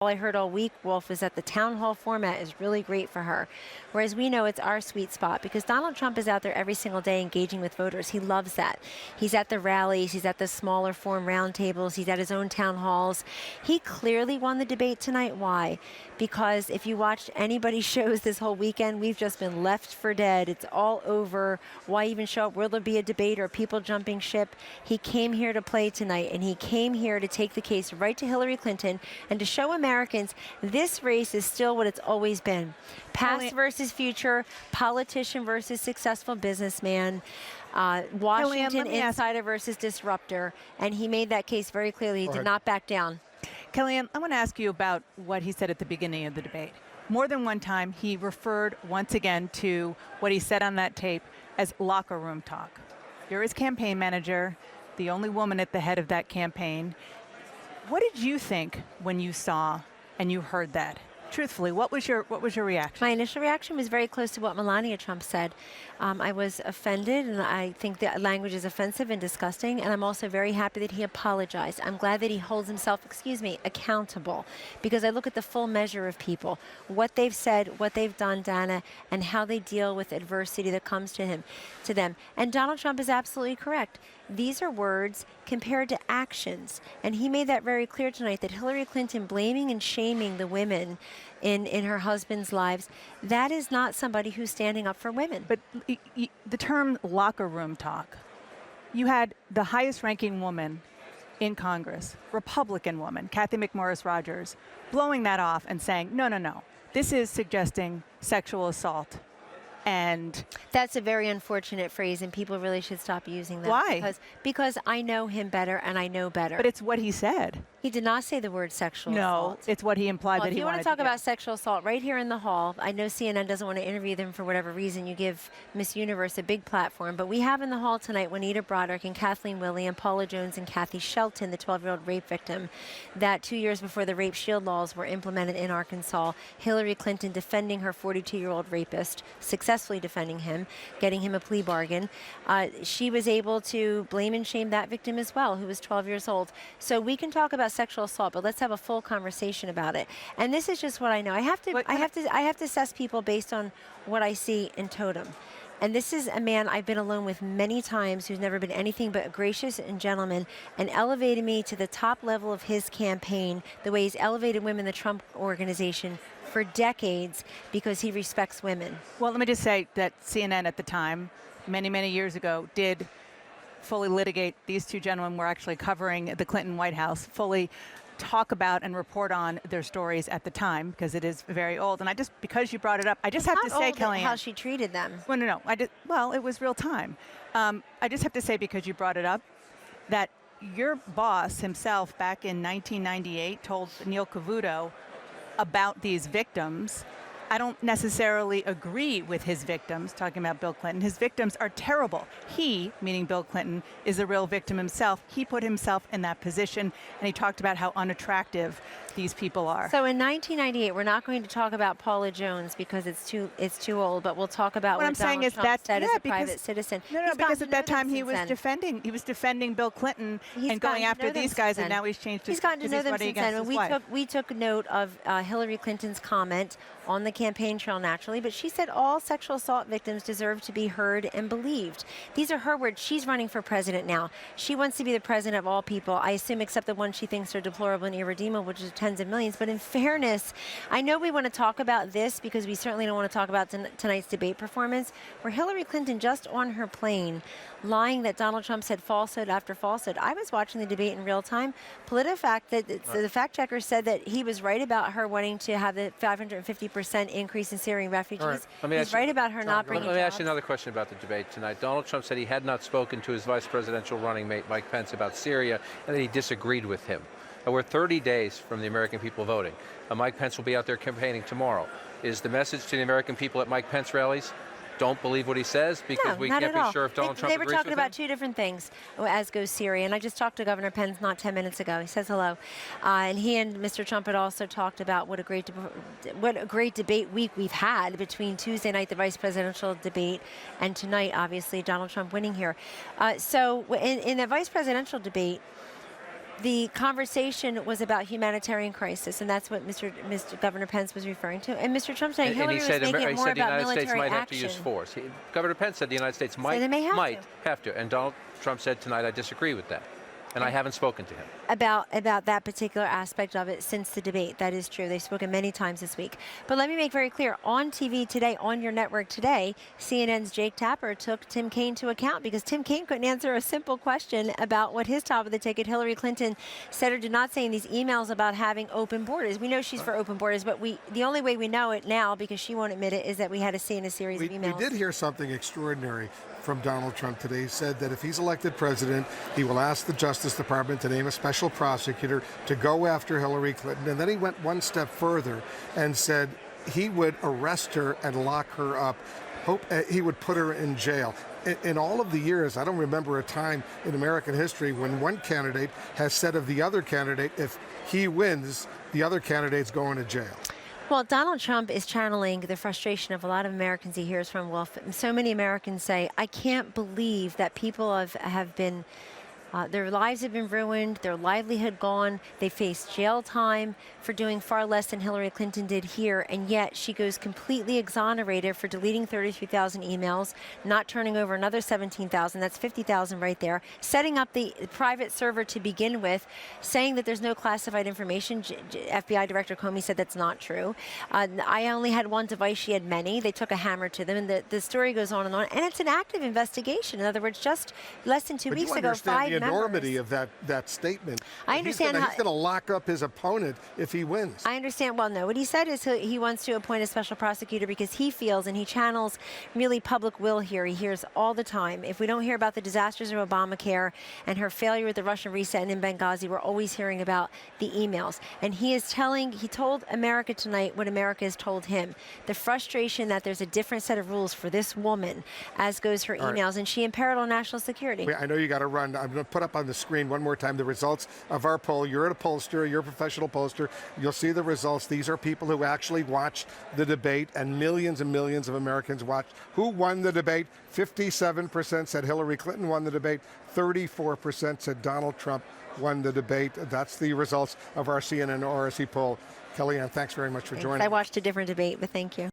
All I heard all week, Wolf, is that the town hall format is really great for her. Whereas we know it's our sweet spot because Donald Trump is out there every single day engaging with voters. He loves that. He's at the rallies, he's at the smaller form roundtables, he's at his own town halls. He clearly won the debate tonight. Why? Because if you watched anybody's shows this whole weekend, we've just been left for dead. It's all over. Why even show up? Will there be a debate or people jumping ship? He came here to play tonight, and he came here to take the case right to Hillary Clinton and to show Americans this race is still what it's always been. Past versus future, politician versus successful businessman, Washington insider versus disruptor. And he made that case very clearly. He did not back down. Kellyanne, I want to ask you about what he said at the beginning of the debate. More than one time, he referred once again to what he said on that tape as locker room talk. You're his campaign manager, the only woman at the head of that campaign. What did you think when you saw and you heard that? Truthfully, what was your reaction? My initial reaction was very close to what Melania Trump said. I was offended, and I think the language is offensive and disgusting, and I'm also very happy that he apologized. I'm glad that he holds himself, accountable, because I look at the full measure of people, what they've said, what they've done, Dana, and how they deal with adversity that comes to them. And Donald Trump is absolutely correct. These are words compared to actions. And he made that very clear tonight, that Hillary Clinton blaming and shaming the women in her husband's lives, that is not somebody who's standing up for women. But the term locker room talk, you had the highest ranking woman in Congress, Republican woman, Cathy McMorris Rodgers, blowing that off and saying, no, this is suggesting sexual assault. And that's a very unfortunate phrase, and people really should stop using that. Why? Because I know him better, and I know better. But it's what he said. He did not say the word sexual assault. No, it's what he implied that he wanted to do. If you want to talk about sexual assault right here in the hall, I know CNN doesn't want to interview them for whatever reason. You give Miss Universe a big platform. But we have in the hall tonight Juanita Broaddrick and Kathleen Willey and Paula Jones and Kathy Shelton, the 12-year-old rape victim, that 2 years before the rape shield laws were implemented in Arkansas, Hillary Clinton defending her 42-year-old rapist, successfully defending him, getting him a plea bargain. She was able to blame and shame that victim as well, who was 12 years old. So we can talk about sexual assault, but let's have a full conversation about it. And this is just what I know. I have to assess people based on what I see in totem. And this is a man I've been alone with many times who's never been anything but gracious and gentleman, and elevated me to the top level of his campaign the way he's elevated women in the Trump organization for decades, because he respects women. Well, let me just say that CNN at the time, many years ago, did fully litigate. These two gentlemen were actually covering the Clinton White House, fully talk about and report on their stories at the time, because it is very old. And because you brought it up, I just have to say, Kellyanne, how she treated them. Well, no. Well, it was real time. I just have to say, because you brought it up, that your boss himself back in 1998 told Neil Cavuto about these victims. I don't necessarily agree with his victims, talking about Bill Clinton. His victims are terrible. He, meaning Bill Clinton, is a real victim himself. He put himself in that position, and he talked about how unattractive these people are. So in 1998, we're not going to talk about Paula Jones because it's too old, but we'll talk about what Donald Trump said as a private citizen. No, because at that time he was defending Bill Clinton and going after these guys, and now he's changed his. He's gotten to know them since then. We took note of Hillary Clinton's comment on the campaign trail naturally, but she said all sexual assault victims deserve to be heard and believed. These are her words. She's running for president now. She wants to be the president of all people, I assume, except the ones she thinks are deplorable and irredeemable, which is tens of millions. But in fairness, I know we want to talk about this because we certainly don't want to talk about tonight's debate performance, where Hillary Clinton, just on her plane, lying that Donald Trump said falsehood after falsehood. I was watching the debate in real time. PolitiFact, the fact checker, said that he was right about her wanting to have the 550% increase in Syrian refugees. He's right about her not bringing jobs. Let me ask you another question about the debate tonight. Donald Trump said he had not spoken to his vice presidential running mate, Mike Pence, about Syria, and that he disagreed with him. And we're 30 days from the American people voting. Mike Pence will be out there campaigning tomorrow. Is the message to the American people at Mike Pence rallies, don't believe what he says because we can't be sure if Donald Trump agrees with him? They were talking about two different things, as goes Syria. And I just talked to Governor Pence not 10 minutes ago. He says hello. And he and Mr. Trump had also talked about what a great debate week we've had between Tuesday night, the vice presidential debate, and tonight, obviously, Donald Trump winning here. So in that vice presidential debate, the conversation was about humanitarian crisis, and that's what Mr. Governor Pence was referring to. And Mr. Trump said And Hillary he said, was making it he more said the about United States military might action. have to use force. Governor Pence said the United States might they may have to. And Donald Trump said tonight, I disagree with that. And I haven't spoken to him. About that particular aspect of it since the debate. That is true. They've spoken many times this week. But let me make very clear, on TV today, on your network today, CNN's Jake Tapper took Tim Kaine to account because Tim Kaine couldn't answer a simple question about what his top of the ticket, Hillary Clinton, said or did not say in these emails about having open borders. We know she's for open borders, but the only way we know it now, because she won't admit it, is that we had to see in a series of emails. We did hear something extraordinary from Donald Trump today. He said that if he's elected president, he will ask the Justice Department to name a special prosecutor to go after Hillary Clinton. And then he went one step further and said he would arrest her and lock her up. He would put her in jail. In all of the years, I don't remember a time in American history when one candidate has said of the other candidate, if he wins, the other candidate's going to jail. Well, Donald Trump is channeling the frustration of a lot of Americans he hears from. Well, so many Americans say, I can't believe that people have been, their lives have been ruined, their livelihood gone, they face jail time for doing far less than Hillary Clinton did here, and yet she goes completely exonerated for deleting 33,000 emails, not turning over another 17,000, that's 50,000 right there, setting up the private server to begin with, saying that there's no classified information. FBI Director Comey said that's not true. I only had one device, she had many. They took a hammer to them, and the story goes on, and it's an active investigation. In other words, just less than 2 But weeks you ago, understand 5 the members. enormity of that statement. I understand He's going to lock up his opponent if he wins. I understand. Well, no, what he said is he wants to appoint a special prosecutor because he feels, and he channels really public will here. He hears all the time. If we don't hear about the disasters of Obamacare and her failure with the Russian reset and in Benghazi, we're always hearing about the emails. And he told America tonight what America has told him. The frustration that there's a different set of rules for this woman, as goes her emails, and she imperiled national security. I know you got to run. I'm going to put up on the screen one more time the results of our poll. You're a pollster. You're a professional pollster. You'll see the results. These are people who actually watched the debate, and millions of Americans watched. Who won the debate? 57% said Hillary Clinton won the debate. 34% said Donald Trump won the debate. That's the results of our CNN RSC poll. Kellyanne, thanks very much for joining. I watched a different debate, but thank you.